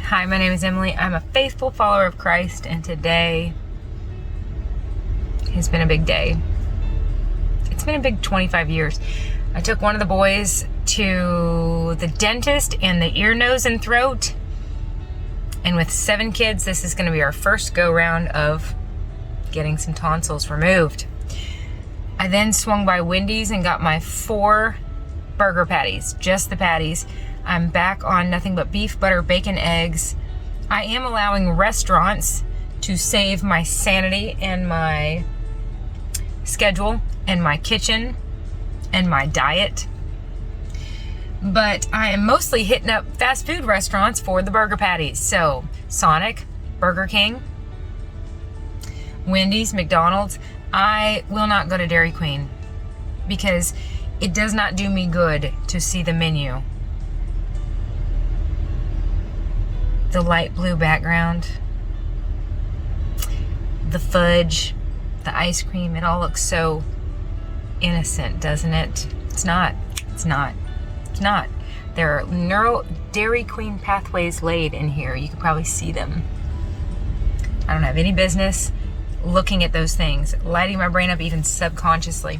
Hi, my name is Emily. I'm a faithful follower of Christ, and today has been a big day. It's been a big 25 years. I took one of the boys to the dentist and the ear, nose, and throat. And with 7 kids, this is going to be our first go-round of getting some tonsils removed. I then swung by Wendy's and got my 4 burger patties, just the patties. I'm back on nothing but beef, butter, bacon, eggs. I am allowing restaurants to save my sanity and my schedule and my kitchen and my diet. But I am mostly hitting up fast food restaurants for the burger patties. So Sonic, Burger King, Wendy's, McDonald's. I will not go to Dairy Queen because it does not do me good to see the menu. The light blue background, the fudge, the ice cream, it all looks so innocent, doesn't it? It's not. It's not. It's not. There are Dairy Queen pathways laid in here. You can probably see them. I don't have any business looking at those things, lighting my brain up even subconsciously.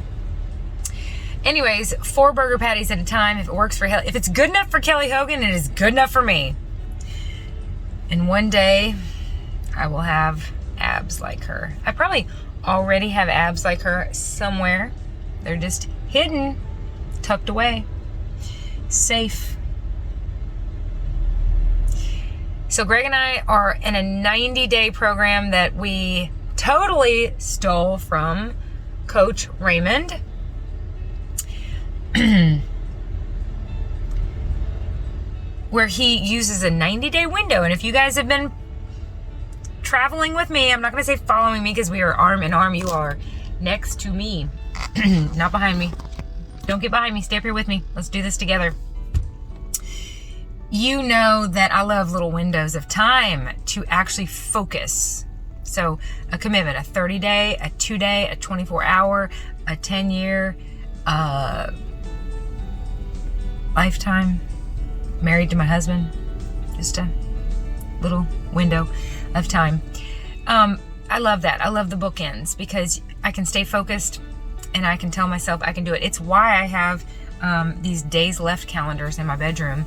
Anyways, 4 burger patties at a time. If it works for if it's good enough for Kelly Hogan, it is good enough for me. And one day, I will have abs like her. I probably already have abs like her somewhere. They're just hidden, tucked away, safe. So Greg and I are in a 90-day program that we totally stole from Coach Raymond. Where he uses a 90-day window. And if you guys have been traveling with me, I'm not going to say following me because we are arm in arm. You are next to me, not behind me. Don't get behind me. Stay up here with me. Let's do this together. You know that I love little windows of time to actually focus. So a commitment, a 30-day, a 2-day, a 24-hour, a 10-year, lifetime. Married to my husband, just a little window of time. I love that. I love the bookends because I can stay focused and I can tell myself I can do it. It's why I have these days left calendars in my bedroom.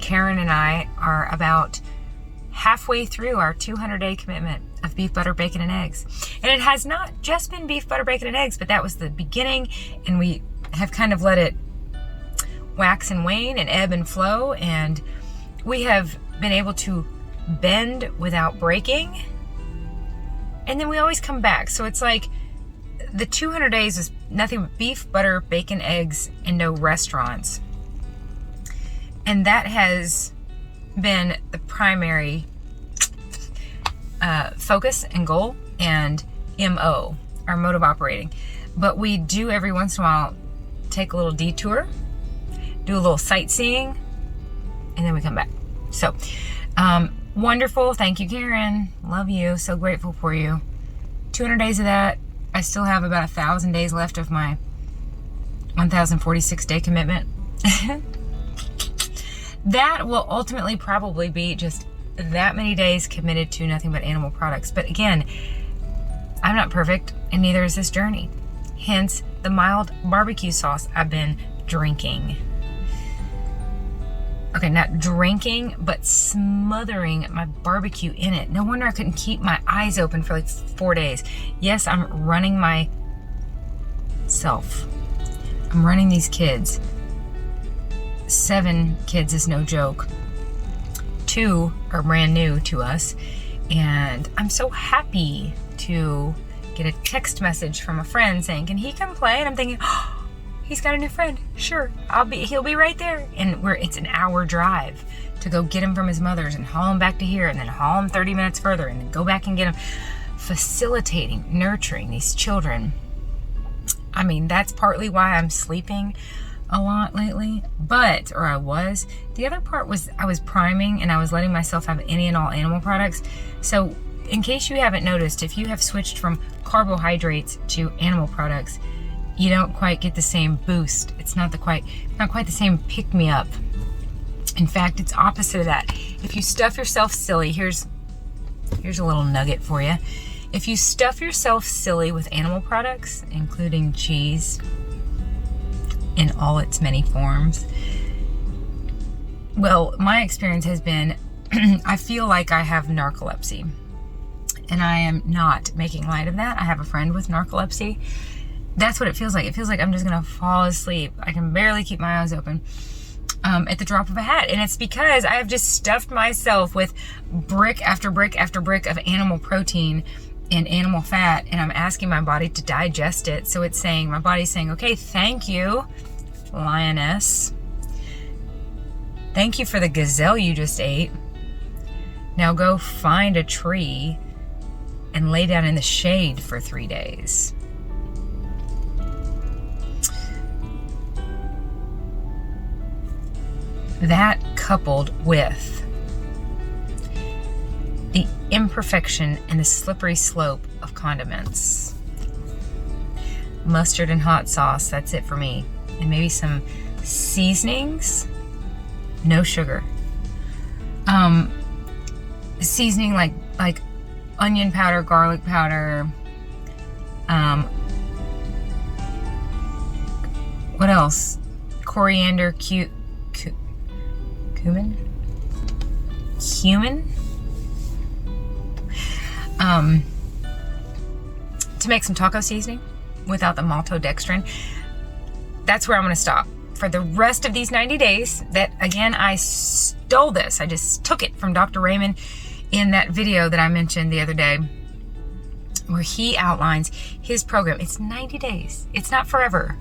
Karen and I are about halfway through our 200-day commitment of beef, butter, bacon, and eggs. And it has not just been beef, butter, bacon, and eggs, but that was the beginning, and we have kind of let it wax and wane and ebb and flow, and we have been able to bend without breaking, and then we always come back. So it's like the 200 days is nothing but beef, butter, bacon, eggs, and no restaurants. And that has been the primary focus and goal and MO, our mode of operating. But we do every once in a while take a little detour, do a little sightseeing, and then we come back. So, wonderful. Thank you, Karen. Love you. So grateful for you. 200 days of that. I still have about 1,000 days left of my 1,046 day commitment. That will ultimately probably be just that many days committed to nothing but animal products. But again, I'm not perfect, and neither is this journey. Hence, the mild barbecue sauce I've been drinking. Okay, not drinking, but smothering my barbecue in it. No wonder I couldn't keep my eyes open for like 4 days. Yes, I'm running myself. I'm running these kids. 7 kids is no joke. 2 are brand new to us. And I'm so happy to get a text message from a friend saying, can he come play? And I'm thinking, oh, he's got a new friend. Sure, he'll be right there. And it's an hour drive to go get him from his mother's and haul him back to here and then haul him 30 minutes further and then go back and get him. Facilitating, nurturing these children. I mean, that's partly why I'm sleeping a lot lately, or I was. The other part was I was priming and I was letting myself have any and all animal products. So in case you haven't noticed, if you have switched from carbohydrates to animal products, you don't quite get the same boost. It's not quite the same pick-me-up. In fact, it's opposite of that. If you stuff yourself silly, here's a little nugget for you. If you stuff yourself silly with animal products, including cheese in all its many forms, well, my experience has been I feel like I have narcolepsy. And I am not making light of that. I have a friend with narcolepsy. That's what it feels like. It feels like I'm just going to fall asleep. I can barely keep my eyes open at the drop of a hat. And it's because I have just stuffed myself with brick after brick after brick of animal protein and animal fat. And I'm asking my body to digest it. So it's saying, my body's saying, okay, thank you, lioness. Thank you for the gazelle you just ate. Now go find a tree and lay down in the shade for 3 days. That, coupled with the imperfection and the slippery slope of condiments. Mustard and hot sauce, that's it for me. And maybe some seasonings, no sugar. Seasoning like onion powder, garlic powder. What else? Coriander, cumin? To make some taco seasoning without the maltodextrin. That's where I'm going to stop for the rest of these 90 days. That, again, I stole this. I just took it from Dr. Raymond in that video that I mentioned the other day, where he outlines his program. It's 90 days. It's not forever.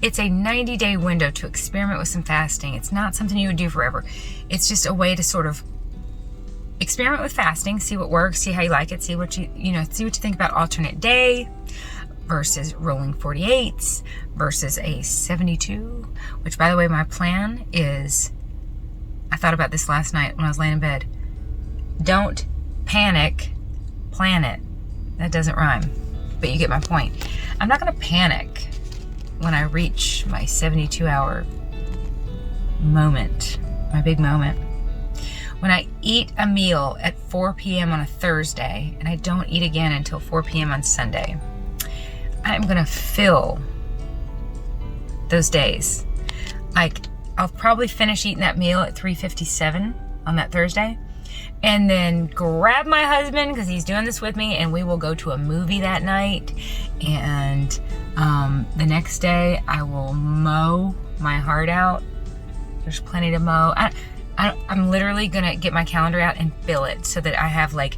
It's a 90-day window to experiment with some fasting. It's not something you would do forever. It's just a way to sort of experiment with fasting, see what works, see how you like it, see what you think about alternate day versus rolling 48s versus a 72, which, by the way, my plan is, I thought about this last night when I was laying in bed. Don't panic, plan it. That doesn't rhyme, but you get my point. I'm not going to panic when I reach my 72-hour moment, my big moment. When I eat a meal at 4 p.m. on a Thursday and I don't eat again until 4 p.m. on Sunday, I'm going to fill those days. Like, I'll probably finish eating that meal at 3:57 on that Thursday, and then grab my husband, because he's doing this with me, and we will go to a movie that night. And the next day I will mow my heart out. There's plenty to mow. I'm literally gonna get my calendar out and fill it so that I have like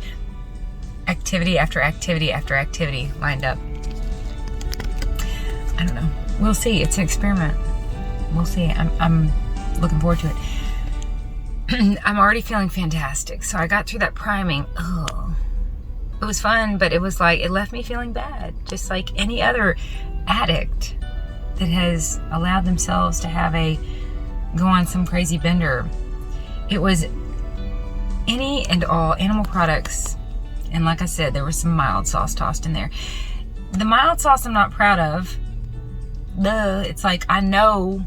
activity after activity after activity lined up. I don't know. We'll see. It's an experiment. We'll see. I'm looking forward to it. I'm already feeling fantastic. So I got through that priming. Oh, it was fun, but it was like, it left me feeling bad. Just like any other addict that has allowed themselves to go on some crazy bender. It was any and all animal products. And like I said, there was some mild sauce tossed in there. The mild sauce I'm not proud of. It's like, I know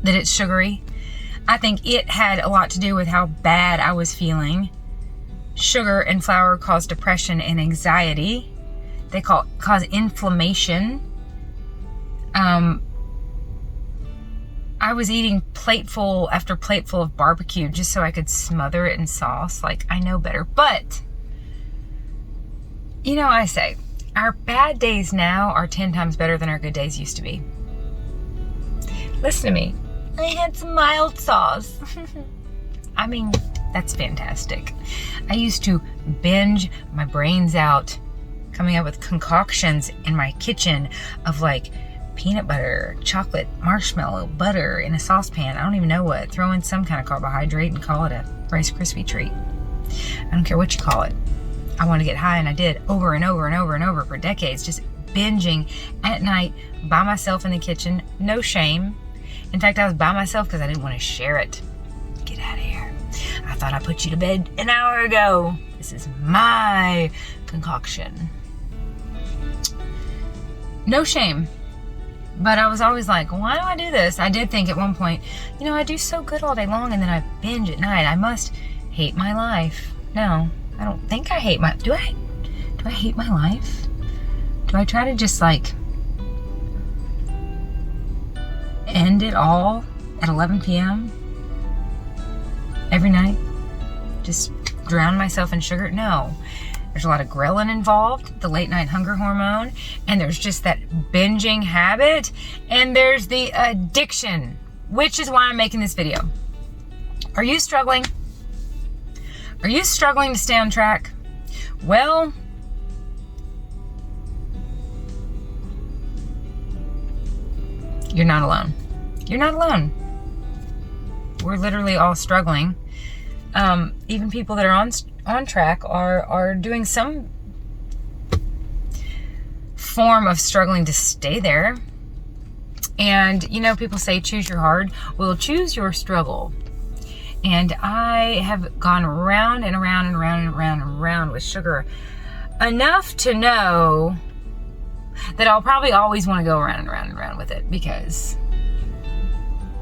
that it's sugary. I think it had a lot to do with how bad I was feeling. Sugar and flour cause depression and anxiety. They cause inflammation. I was eating plateful after plateful of barbecue just so I could smother it in sauce. Like, I know better. But, I say, our bad days now are 10 times better than our good days used to be. Listen to me. I had some mild sauce. I mean, that's fantastic. I used to binge my brains out coming up with concoctions in my kitchen of like peanut butter, chocolate, marshmallow, butter in a saucepan. I don't even know what. Throw in some kind of carbohydrate and call it a Rice Krispie treat. I don't care what you call it. I want to get high, and I did over and over and over and over for decades, just binging at night by myself in the kitchen. No shame. In fact, I was by myself because I didn't want to share it. Get out of here. I thought I put you to bed an hour ago. This is my concoction. No shame. But I was always like, why do I do this? I did think at one point, you know, I do so good all day long and then I binge at night. I must hate my life. No, I don't think I hate my... Do I hate my life? Do I try to just like end it all at 11 p.m. every night? Just drown myself in sugar? No. There's a lot of ghrelin involved, the late night hunger hormone, and there's just that binging habit, and there's the addiction, which is why I'm making this video. Are you struggling? Are you struggling to stay on track? Well, you're not alone. You're not alone. We're literally all struggling. Even people that are on track are doing some form of struggling to stay there. And, you know, people say choose your hard. Well, choose your struggle. And I have gone around and around and around and around and around with sugar enough to know that I'll probably always want to go around and around and around with it because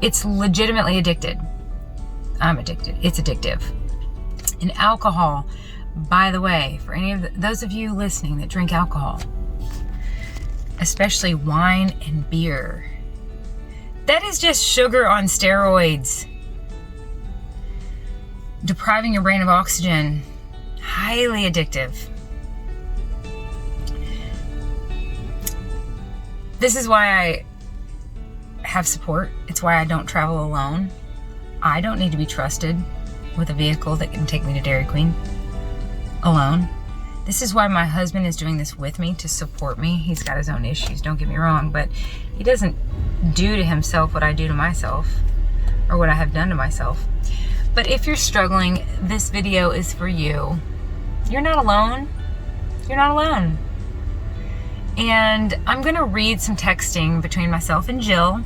it's legitimately addicted. I'm addicted. It's addictive. And alcohol, by the way, for any of those of you listening that drink alcohol, especially wine and beer, that is just sugar on steroids. Depriving your brain of oxygen, highly addictive. This is why I have support. It's why I don't travel alone. I don't need to be trusted with a vehicle that can take me to Dairy Queen alone. This is why my husband is doing this with me, to support me. He's got his own issues, don't get me wrong, but he doesn't do to himself what I do to myself or what I have done to myself. But if you're struggling, this video is for you. You're not alone. You're not alone. And I'm gonna read some texting between myself and Jill.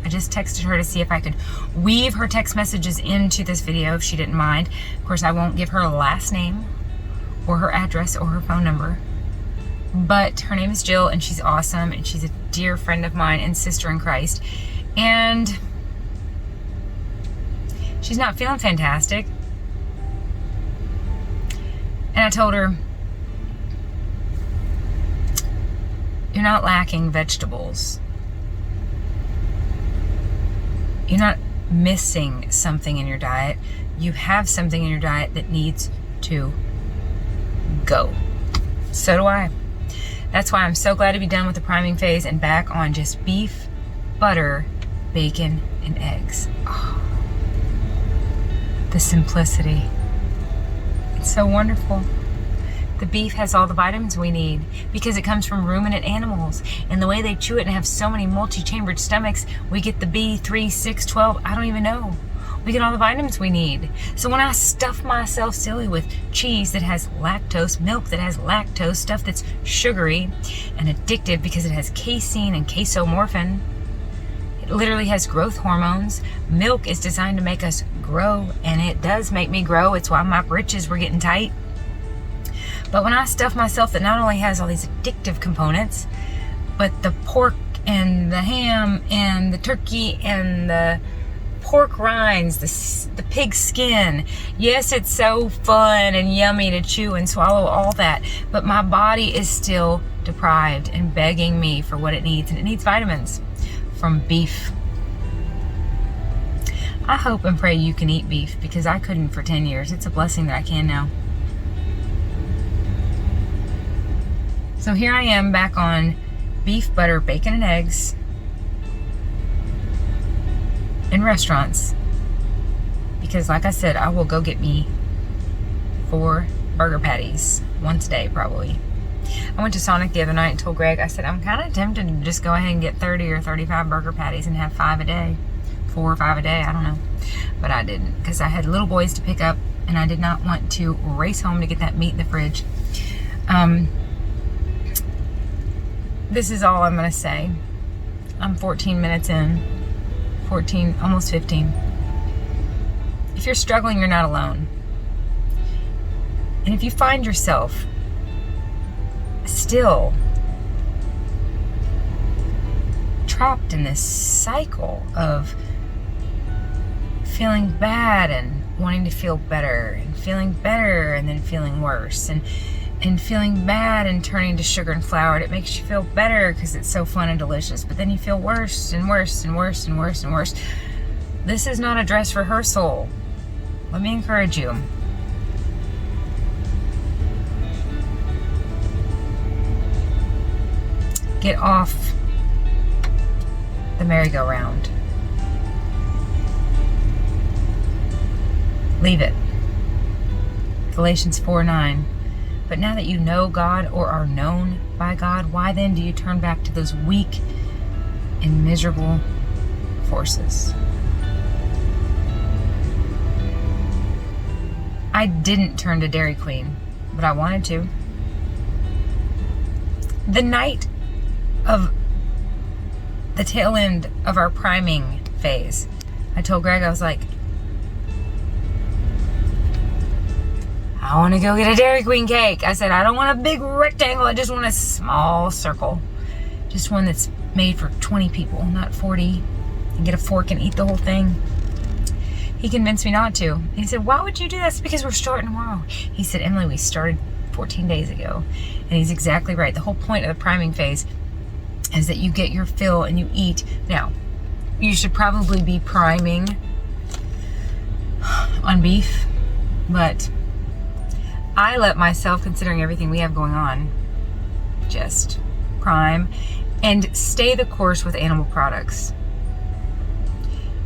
I just texted her to see if I could weave her text messages into this video if she didn't mind. Of course, I won't give her a last name or her address or her phone number. But her name is Jill and she's awesome and she's a dear friend of mine and sister in Christ. And she's not feeling fantastic. And I told her, you're not lacking vegetables. You're not missing something in your diet. You have something in your diet that needs to go. So do I. That's why I'm so glad to be done with the priming phase and back on just beef, butter, bacon, and eggs. Oh, the simplicity. It's so wonderful. The beef has all the vitamins we need because it comes from ruminant animals. And the way they chew it and have so many multi-chambered stomachs, we get the B3, 6, 12, I don't even know. We get all the vitamins we need. So when I stuff myself silly with cheese that has lactose, milk that has lactose, stuff that's sugary and addictive because it has casein and casomorphin, it literally has growth hormones. Milk is designed to make us grow, and it does make me grow. It's why my britches were getting tight. But when I stuff myself that not only has all these addictive components, but the pork and the ham and the turkey and the pork rinds, the pig skin. Yes, it's so fun and yummy to chew and swallow all that, but my body is still deprived and begging me for what it needs, and it needs vitamins from beef. I hope and pray you can eat beef because I couldn't for 10 years. It's a blessing that I can now. So here I am back on beef, butter, bacon, and eggs in restaurants. Because like I said, I will go get me 4 burger patties once a day probably. I went to Sonic the other night and told Greg, I said, I'm kind of tempted to just go ahead and get 30 or 35 burger patties and have 5 a day. 4 or 5 a day, I don't know. But I didn't because I had little boys to pick up and I did not want to race home to get that meat in the fridge. This is all I'm going to say. I'm 14 minutes in. 14, almost 15. If you're struggling, you're not alone. And if you find yourself still trapped in this cycle of feeling bad and wanting to feel better, and feeling better and then feeling worse, and feeling bad and turning to sugar and flour. And it makes you feel better because it's so fun and delicious, but then you feel worse and worse and worse and worse and worse. This is not a dress rehearsal. Let me encourage you. Get off the merry-go-round. Leave it. Galatians 4:9. But now that you know God or are known by God, why then do you turn back to those weak and miserable forces? I didn't turn to Dairy Queen, but I wanted to. The night of the tail end of our priming phase, I told Greg, I was like, I want to go get a Dairy Queen cake. I said, I don't want a big rectangle. I just want a small circle. Just one that's made for 20 people, not 40. And get a fork and eat the whole thing. He convinced me not to. He said, why would you do that? It's because we're starting tomorrow. He said, Emily, we started 14 days ago. And he's exactly right. The whole point of the priming phase is that you get your fill and you eat. Now, you should probably be priming on beef, but I let myself, considering everything we have going on, just prime and stay the course with animal products.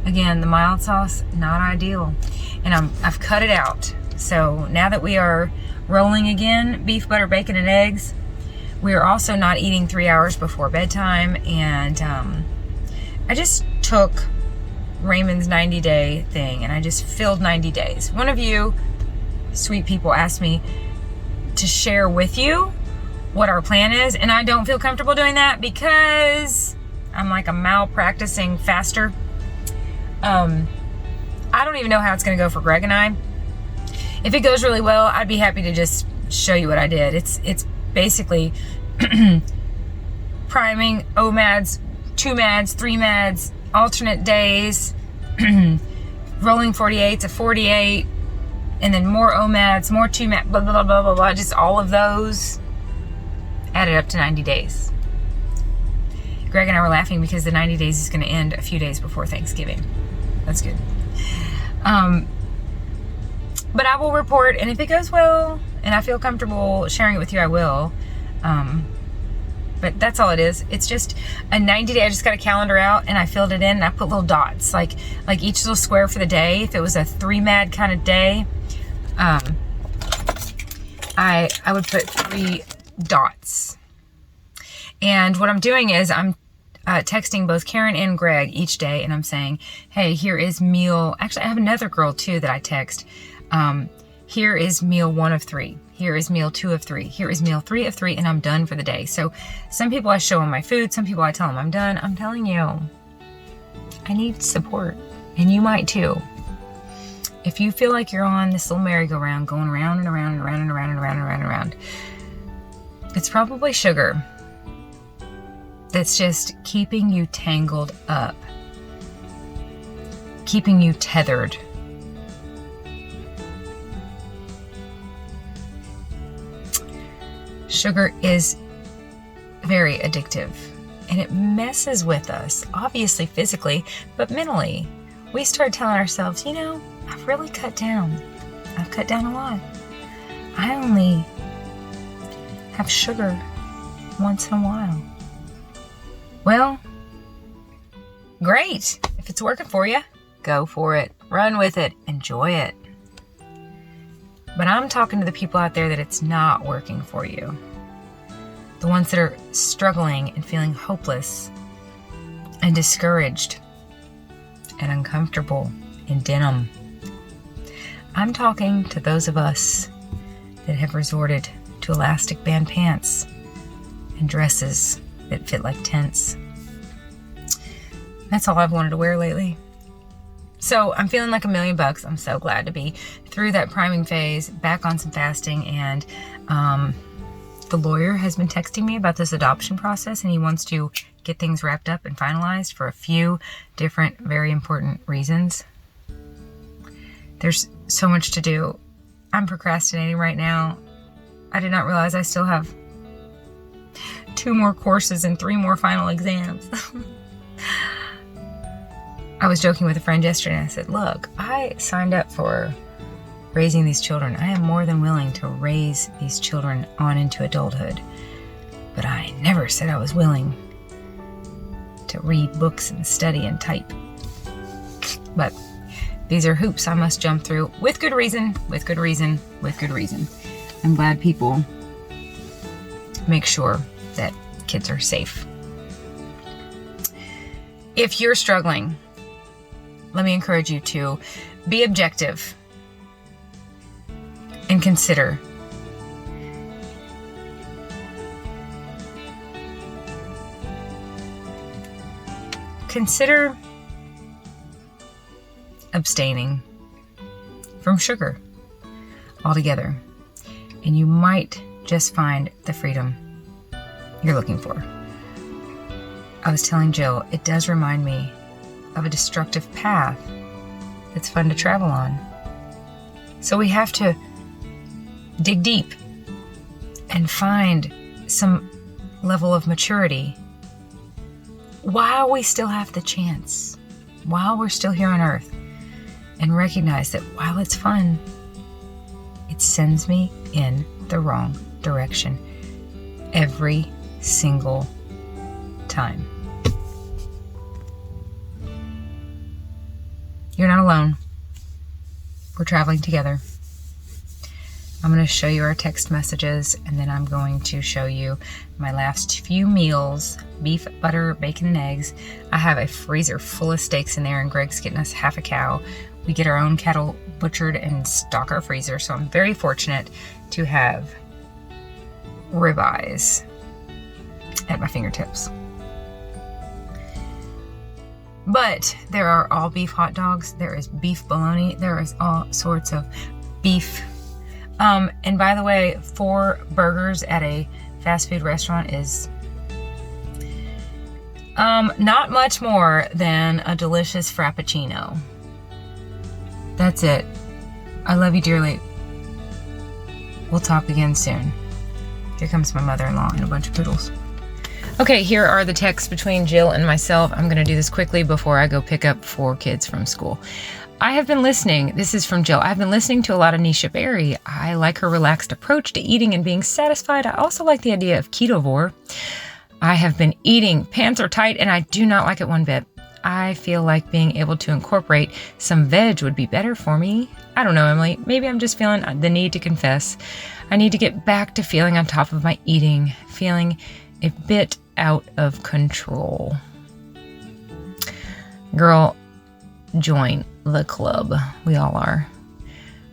Again, the mild sauce, not ideal. And I've cut it out. So now that we are rolling again, beef, butter, bacon, and eggs, we are also not eating 3 hours before bedtime. And I just took Raymond's 90-day thing and I just filled 90 days. One of you sweet people asked me to share with you what our plan is, and I don't feel comfortable doing that because I'm like a malpracticing faster. I don't even know how it's going to go for Greg and I. If it goes really well, I'd be happy to just show you what I did. It's basically priming, OMADs, 2 MADs, 3 MADs, alternate days, rolling 48 to 48, and then more OMADs, more 2 MADs, blah, blah, blah, blah, blah, blah. Just all of those added up to 90 days. Greg and I were laughing because the 90 days is going to end a few days before Thanksgiving. That's good. But I will report, and if it goes well and I feel comfortable sharing it with you, I will. But that's all it is. It's just a 90-day. I just got a calendar out and I filled it in and I put little dots, like each little square for the day. If it was a 3 MAD kind of day, I would put 3 dots. And what I'm doing is I'm texting both Karen and Greg each day, and I'm saying, hey, here is meal. Actually, I have another girl too that I text. Here is meal 1 of 3. Here is meal 2 of 3. Here is meal 3 of 3, and I'm done for the day. So some people I show them my food. Some people I tell them I'm done. I'm telling you, I need support, and you might too. If you feel like you're on this little merry-go-round going around and around and around and around and around and around and around, it's probably sugar that's just keeping you tangled up, keeping you tethered. Sugar is very addictive, and it messes with us, obviously physically, but mentally. We start telling ourselves, you know, I've really cut down. I've cut down a lot. I only have sugar once in a while. Well, great. If it's working for you, go for it. Run with it. Enjoy it. But I'm talking to the people out there that it's not working for you. The ones that are struggling and feeling hopeless and discouraged and uncomfortable in denim. I'm talking to those of us that have resorted to elastic band pants and dresses that fit like tents. That's all I've wanted to wear lately. So I'm feeling like $1,000,000. I'm so glad to be through that priming phase, back on some fasting, and The lawyer has been texting me about this adoption process, and he wants to get things wrapped up and finalized for a few different, very important reasons. There's so much to do. I'm procrastinating right now. I did not realize I still have 2 more courses and 3 more final exams. I was joking with a friend yesterday, and I said, look, I signed up for raising these children. I am more than willing to raise these children on into adulthood. But I never said I was willing to read books and study and type. But these are hoops I must jump through with good reason, with good reason, with good reason. I'm glad people make sure that kids are safe. If you're struggling, let me encourage you to be objective and consider abstaining from sugar altogether, and you might just find the freedom you're looking for. I was telling Jill, it does remind me of a destructive path that's fun to travel on. So we have to dig deep and find some level of maturity while we still have the chance, while we're still here on earth, and recognize that while it's fun, it sends me in the wrong direction every single time. You're not alone. We're traveling together. I'm going to show you our text messages, and then I'm going to show you my last few meals: beef, butter, bacon, and eggs. I have a freezer full of steaks in there, and Greg's getting us half a cow. We get our own cattle butchered and stock our freezer, so I'm very fortunate to have ribeyes at my fingertips. But there are all beef hot dogs. There is beef bologna. There is all sorts of beef. And by the way, 4 burgers at a fast food restaurant is not much more than a delicious frappuccino. That's it. I love you dearly. We'll talk again soon. Here comes my mother-in-law and a bunch of poodles. Okay, here are the texts between Jill and myself. I'm going to do this quickly before I go pick up 4 kids from school. I have been listening. This is from Jill. I've been listening to a lot of Nisha Berry. I like her relaxed approach to eating and being satisfied. I also like the idea of ketovore. I have been eating. Pants are tight, and I do not like it one bit. I feel like being able to incorporate some veg would be better for me. I don't know, Emily. Maybe I'm just feeling the need to confess. I need to get back to feeling on top of my eating, feeling a bit out of control. Girl, join the club. We all are.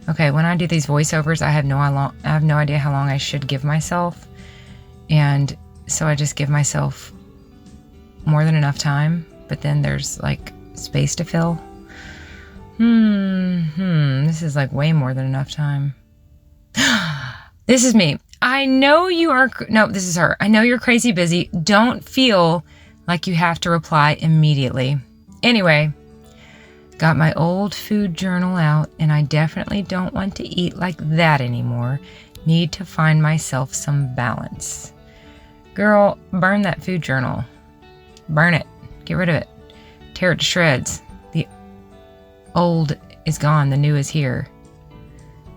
Okay, when I do these voiceovers, I have no idea how long I should give myself. And so I just give myself more than enough time, but then there's like space to fill. This is like way more than enough time. This is me. I know you are, no, this is her. I know you're crazy busy. Don't feel like you have to reply immediately. Anyway, got my old food journal out, and I definitely don't want to eat like that anymore. Need to find myself some balance. Girl, burn that food journal. Burn it. Get rid of it. Tear it to shreds. The old is gone. The new is here.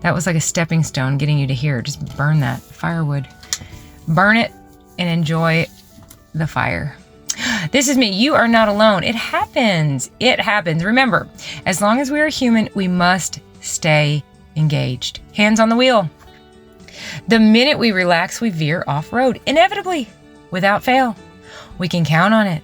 That was like a stepping stone getting you to here. Just burn that firewood. Burn it and enjoy the fire. This is me. You are not alone. It happens. It happens. Remember, as long as we are human, we must stay engaged. Hands on the wheel. The minute we relax, we veer off-road. Inevitably, without fail. We can count on it.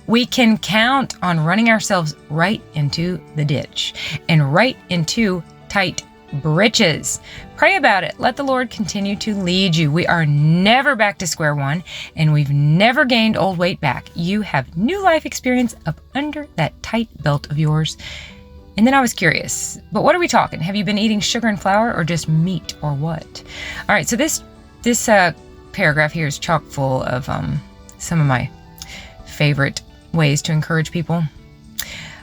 We can count on running ourselves right into the ditch and right into tight britches. Pray about it. Let the Lord continue to lead you. We are never back to square one, and we've never gained old weight back. You have new life experience up under that tight belt of yours. And then I was curious, but what are we talking? Have you been eating sugar and flour, or just meat, or what? All right, so this paragraph here is chock full of some of my favorite ways to encourage people.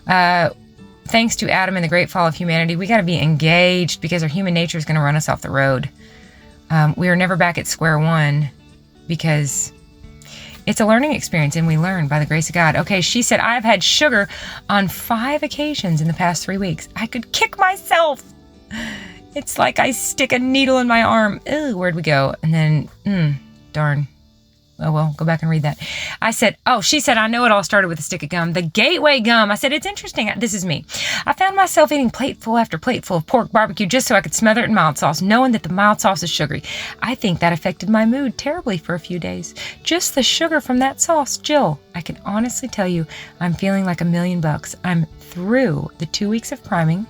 Thanks to Adam and the Great Fall of Humanity, we got to be engaged because our human nature is going to run us off the road. We are never back at square one because it's a learning experience and we learn by the grace of God. Okay, she said, I've had sugar on 5 occasions in the past 3 weeks. I could kick myself. It's like I stick a needle in my arm. Ew, where'd we go? And then, darn. Oh, well, go back and read that. I said, she said, I know it all started with a stick of gum. The Gateway gum. I said, it's interesting. This is me. I found myself eating plateful after plateful of pork barbecue just so I could smother it in mild sauce, knowing that the mild sauce is sugary. I think that affected my mood terribly for a few days. Just the sugar from that sauce. Jill, I can honestly tell you, I'm feeling like $1,000,000. I'm through the 2 weeks of priming.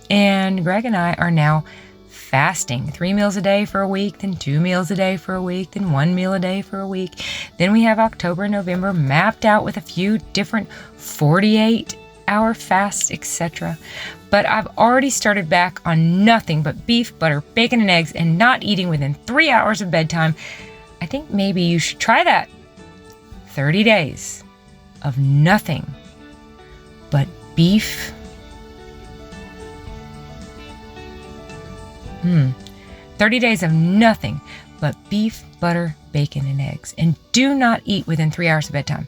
And Greg and I are now fasting 3 meals a day for a week, then 2 meals a day for a week, then 1 meal a day for a week. Then we have October and November mapped out with a few different 48-hour fasts, etc. But I've already started back on nothing but beef, butter, bacon, and eggs, and not eating within 3 hours of bedtime. I think maybe you should try that. 30 days of nothing but beef, 30 days of nothing but beef, butter, bacon, and eggs. And do not eat within 3 hours of bedtime.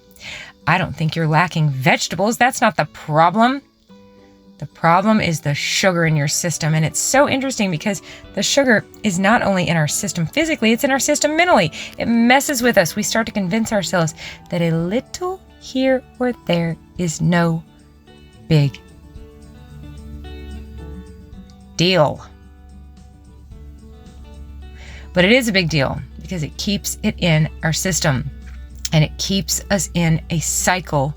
I don't think you're lacking vegetables. That's not the problem. The problem is the sugar in your system. And it's so interesting because the sugar is not only in our system physically, it's in our system mentally. It messes with us. We start to convince ourselves that a little here or there is no big deal. But it is a big deal because it keeps it in our system and it keeps us in a cycle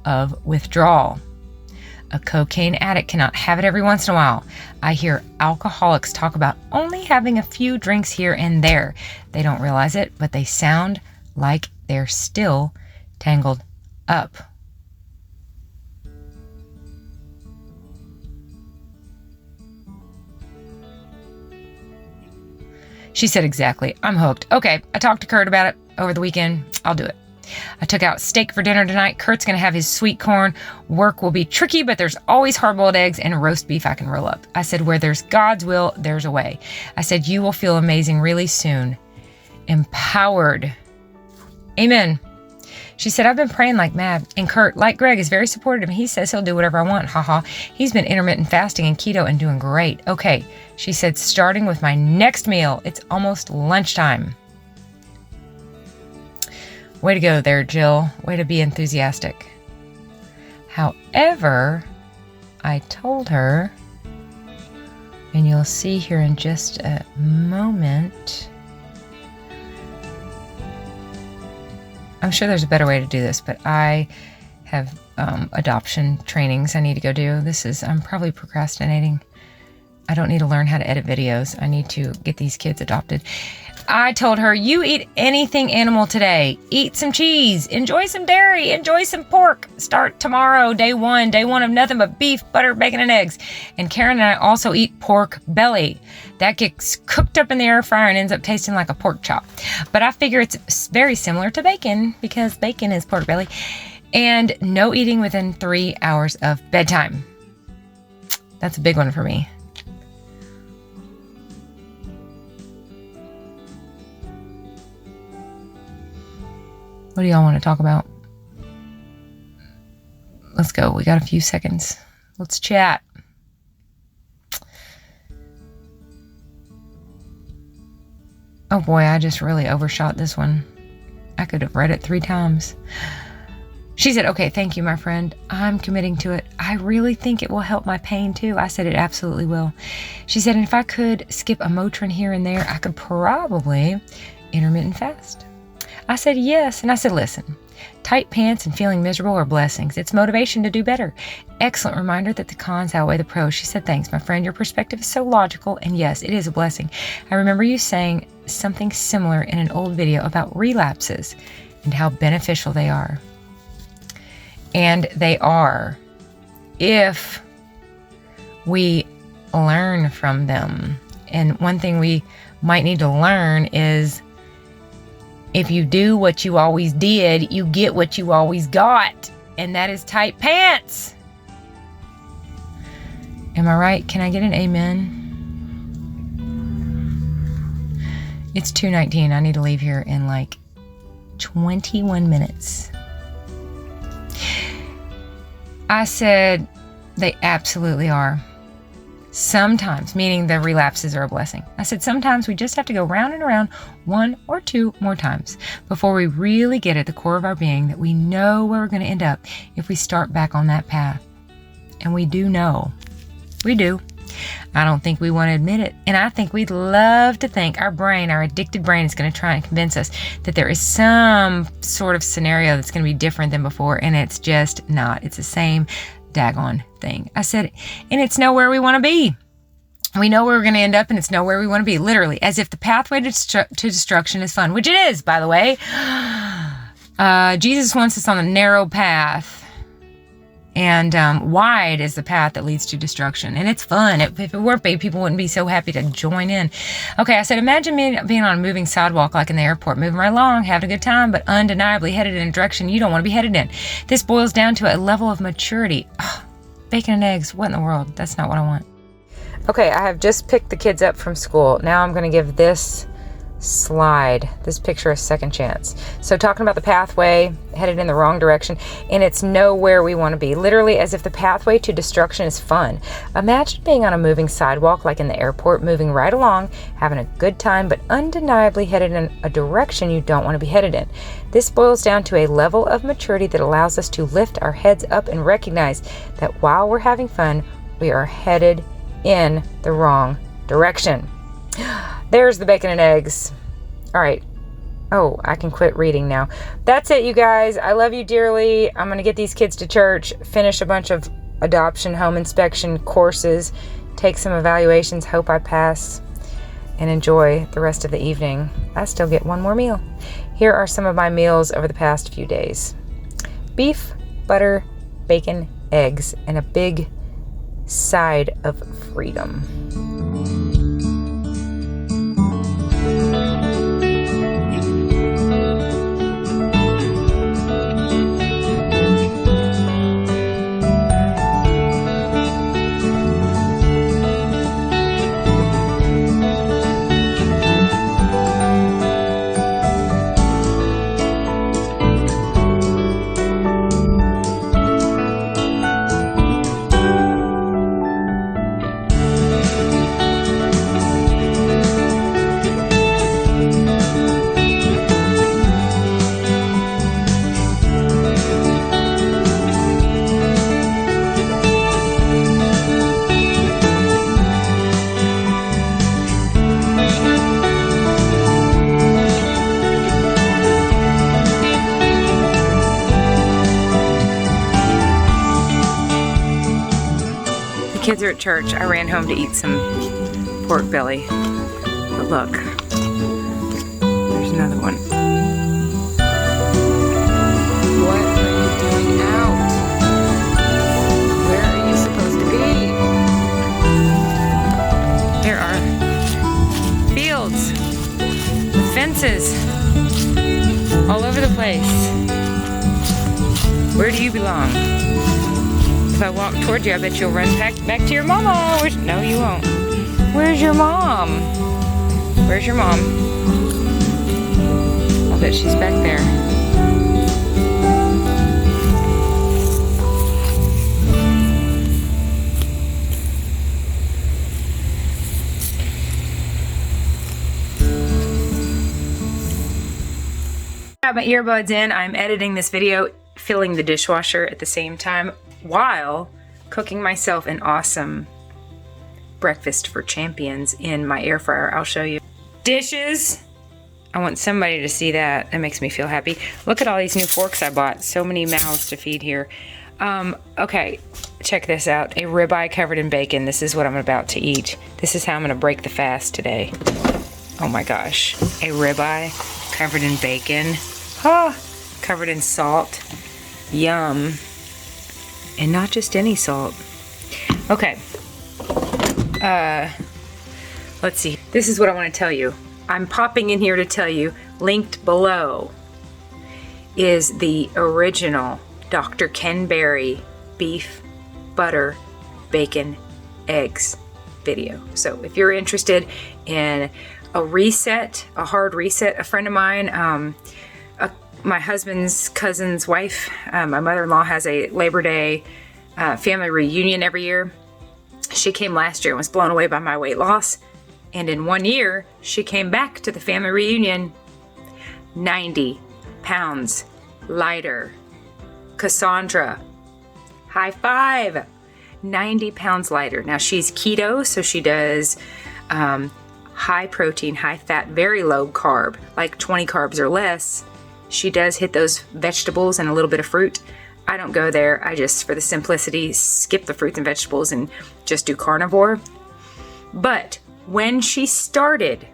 of withdrawal. A cocaine addict cannot have it every once in a while. I hear alcoholics talk about only having a few drinks here and there. They don't realize it, but they sound like they're still tangled up. She said, exactly. I'm hooked. Okay, I talked to Kurt about it over the weekend. I'll do it. I took out steak for dinner tonight. Kurt's going to have his sweet corn. Work will be tricky, but there's always hard-boiled eggs and roast beef I can roll up. I said, where there's God's will, there's a way. I said, you will feel amazing really soon. Empowered. Amen. She said, I've been praying like mad. And Kurt, like Greg, is very supportive. He says he'll do whatever I want. Haha. He's been intermittent fasting and keto and doing great. Okay. She said, starting with my next meal. It's almost lunchtime. Way to go there, Jill. Way to be enthusiastic. However, I told her, and you'll see here in just a moment, I'm sure there's a better way to do this, but I have adoption trainings I need to go do. I'm probably procrastinating. I don't need to learn how to edit videos. I need to get these kids adopted. I told her, you eat anything animal today. Eat some cheese. Enjoy some dairy. Enjoy some pork. Start tomorrow, day one. Day one of nothing but beef, butter, bacon, and eggs. And Karen and I also eat pork belly. That gets cooked up in the air fryer and ends up tasting like a pork chop. But I figure it's very similar to bacon because bacon is pork belly. And no eating within 3 hours of bedtime. That's a big one for me. What do y'all want to talk about? Let's go. We got a few seconds. Let's chat. Oh boy, I just really overshot this one. I could have read it 3 times. She said, okay, thank you, my friend. I'm committing to it. I really think it will help my pain too. I said, it absolutely will. She said, and if I could skip a Motrin here and there, I could probably intermittent fast. I said, yes. And I said, listen, tight pants and feeling miserable are blessings. It's motivation to do better. Excellent reminder that the cons outweigh the pros. She said, thanks, my friend. Your perspective is so logical. And yes, it is a blessing. I remember you saying something similar in an old video about relapses and how beneficial they are. And they are if we learn from them. And one thing we might need to learn is if you do what you always did, you get what you always got. And that is tight pants. Am I right? Can I get an amen? It's 2:19. I need to leave here in like 21 minutes. I said they absolutely are. Sometimes, meaning the relapses are a blessing. I said sometimes we just have to go round and around 1 or 2 more times before we really get at the core of our being that we know where we're going to end up if we start back on that path. And we do know. We do. I don't think we want to admit it. And I think we'd love to think our brain, our addicted brain, is going to try and convince us that there is some sort of scenario that's going to be different than before. And it's just not. It's the same daggone thing. I said, and it's nowhere we want to be. We know where we're going to end up, and it's nowhere we want to be. Literally, as if the pathway to destruction is fun, which it is, by the way. Jesus wants us on a narrow path. And wide is the path that leads to destruction. And it's fun. If it weren't big, people wouldn't be so happy to join in. Okay, I said, imagine being on a moving sidewalk like in the airport, moving right along, having a good time, but undeniably headed in a direction you don't want to be headed in. This boils down to a level of maturity. Oh, bacon and eggs, what in the world? That's not what I want. Okay, I have just picked the kids up from school. Now I'm going to give this picture a second chance. So talking about the pathway headed in the wrong direction, and it's nowhere we want to be. Literally, as if the pathway to destruction is fun. Imagine being on a moving sidewalk like in the airport, moving right along, having a good time, but undeniably headed in a direction you don't want to be headed in. This boils down to a level of maturity that allows us to lift our heads up and recognize that while we're having fun, we are headed in the wrong direction. There's the bacon and eggs. All right. Oh, I can quit reading now. That's it, you guys. I love you dearly. I'm going to get these kids to church, finish a bunch of adoption home inspection courses, take some evaluations, hope I pass, and enjoy the rest of the evening. I still get one more meal. Here are some of my meals over the past few days. Beef, butter, bacon, eggs, and a big side of freedom. Kids are at church. I ran home to eat some pork belly. But look, there's another one. What are you doing out? Where are you supposed to be? There are fields with fences all over the place. Where do you belong? If I walk toward you, I bet you'll run back to your mama. No, you won't. Where's your mom? Where's your mom? I bet she's back there. I have my earbuds in. I'm editing this video, filling the dishwasher at the same time, while cooking myself an awesome breakfast for champions in my air fryer. I'll show you. Dishes. I want somebody to see that. That makes me feel happy. Look at all these new forks I bought. So many mouths to feed here. Okay, check this out. A ribeye covered in bacon. This is what I'm about to eat. This is how I'm going to break the fast today. Oh my gosh. A ribeye covered in bacon. Covered in salt. Yum. And not just any salt. Okay. let's see. This is what I want to tell you. I'm popping in here to tell you, linked below is the original Dr. Ken Berry beef, butter, bacon, eggs video. So if you're interested in a reset, a hard reset, a friend of mine, my husband's cousin's wife, my mother-in-law has a Labor Day family reunion every year. She came last year and was blown away by my weight loss. And in 1 year, she came back to the family reunion 90 pounds lighter. Cassandra, high five, 90 pounds lighter. Now she's keto, so she does high protein, high fat, very low carb, like 20 carbs or less. She does hit those vegetables and a little bit of fruit. I don't go there. I just, for the simplicity, skip the fruits and vegetables and just do carnivore. But when she started,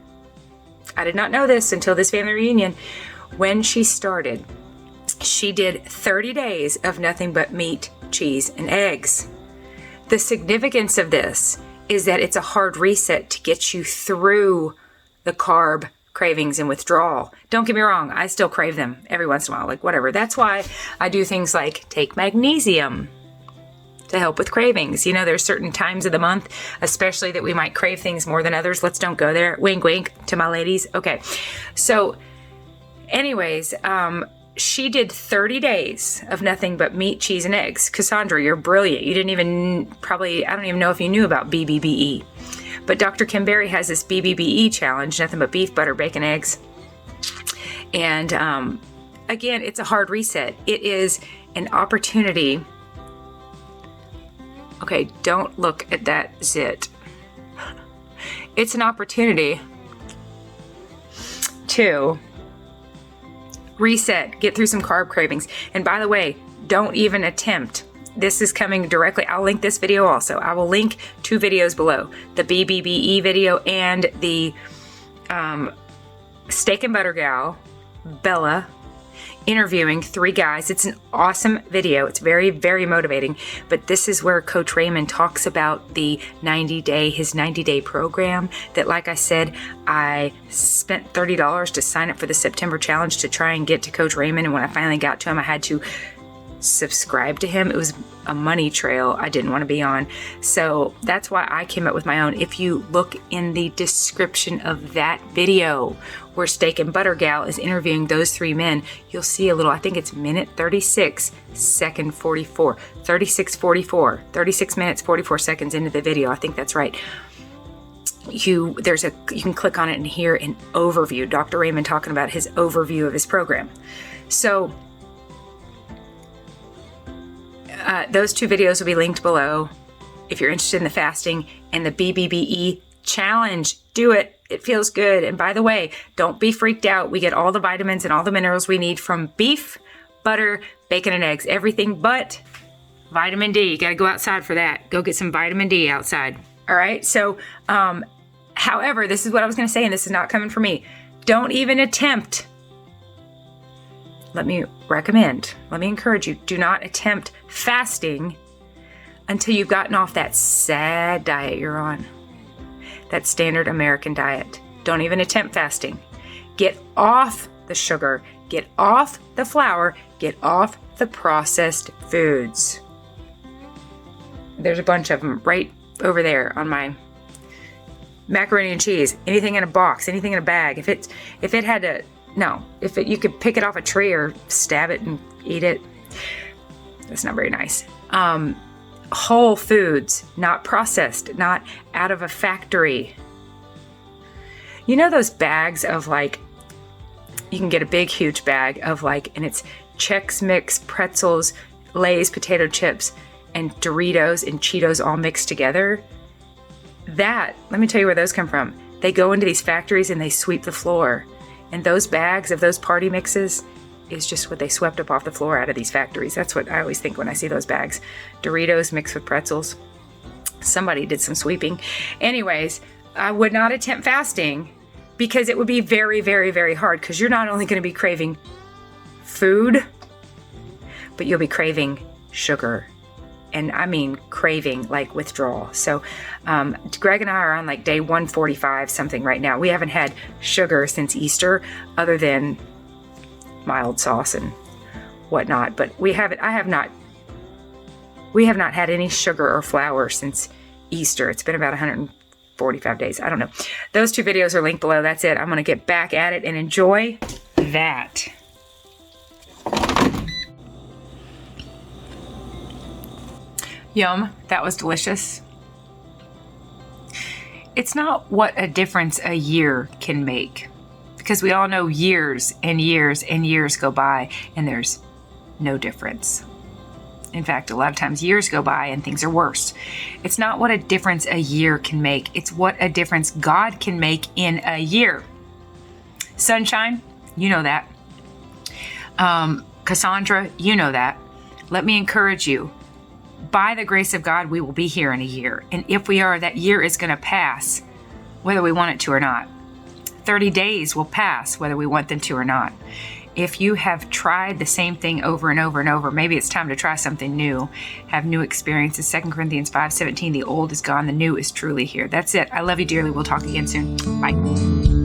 I did not know this until this family reunion, when she started, she did 30 days of nothing but meat, cheese, and eggs. The significance of this is that it's a hard reset to get you through the carb cravings and withdrawal. Don't get me wrong, I still crave them every once in a while, like whatever. That's why I do things like take magnesium to help with cravings. You know, there's certain times of the month, especially that we might crave things more than others. Let's don't go there. Wink, wink to my ladies. Okay. So anyways, she did 30 days of nothing but meat, cheese, and eggs. Cassandra, you're brilliant. You didn't even I don't even know if you knew about BBBE. But Dr. Kim Berry has this BBBE challenge, nothing but beef, butter, bacon, eggs. And again, it's a hard reset. It is an opportunity. Okay, don't look at that zit. It's an opportunity to reset, get through some carb cravings. And by the way, don't even attempt. This is coming directly. I'll link this video also. I will link 2 videos below, the BBBE video and the Steak and Butter gal, Bella, interviewing 3 guys. It's an awesome video. It's very, very motivating. But this is where Coach Raymond talks about the his 90-day program that, like I said, I spent $30 to sign up for the September challenge to try and get to Coach Raymond. And when I finally got to him, I had to subscribe to him. It was a money trail I didn't want to be on. So that's why I came up with my own. If you look in the description of that video where Steak and Butter Gal is interviewing those 3 men, you'll see a little, I think it's minute 36, second 44, 36 minutes, 44 seconds into the video. I think that's right. You can click on it and hear an overview. Dr. Raymond talking about his overview of his program. So those 2 videos will be linked below. If you're interested in the fasting and the BBBE challenge, do it. It feels good. And by the way, don't be freaked out. We get all the vitamins and all the minerals we need from beef, butter, bacon, and eggs. Everything but vitamin D. You got to go outside for that. Go get some vitamin D outside. All right. So, however, this is what I was going to say, and this is not coming from me. Don't even attempt. Let me encourage you, do not attempt fasting until you've gotten off that sad diet you're on, that standard American diet. Don't even attempt fasting. Get off the sugar, get off the flour, get off the processed foods. There's a bunch of them right over there on my macaroni and cheese. Anything in a box, anything in a bag. If you could pick it off a tree or stab it and eat it, that's not very nice. Whole foods, not processed, not out of a factory. You know those bags of you can get a big, huge bag of and it's Chex Mix, pretzels, Lay's potato chips, and Doritos and Cheetos all mixed together? Let me tell you where those come from. They go into these factories and they sweep the floor. And those bags of those party mixes is just what they swept up off the floor out of these factories. That's what I always think when I see those bags. Doritos mixed with pretzels. Somebody did some sweeping. Anyways, I would not attempt fasting because it would be very, very, very hard, because you're not only going to be craving food, but you'll be craving sugar. and I mean craving, like withdrawal. So Greg and I are on like day 145 something right now. We haven't had sugar since Easter, other than mild sauce and whatnot, but we have not had any sugar or flour since Easter. It's been about 145 days. I don't know. Those 2 videos are linked below. That's it. I'm going to get back at it and enjoy that. Yum, that was delicious. It's not what a difference a year can make, because we all know years and years and years go by and there's no difference. In fact, a lot of times years go by and things are worse. It's not what a difference a year can make. It's what a difference God can make in a year. Sunshine, you know that. Cassandra, you know that. Let me encourage you. By the grace of God, we will be here in a year. And if we are, that year is going to pass, whether we want it to or not. 30 days will pass, whether we want them to or not. If you have tried the same thing over and over and over, maybe it's time to try something new, have new experiences. 2 Corinthians 5:17, the old is gone, the new is truly here. That's it. I love you dearly. We'll talk again soon. Bye.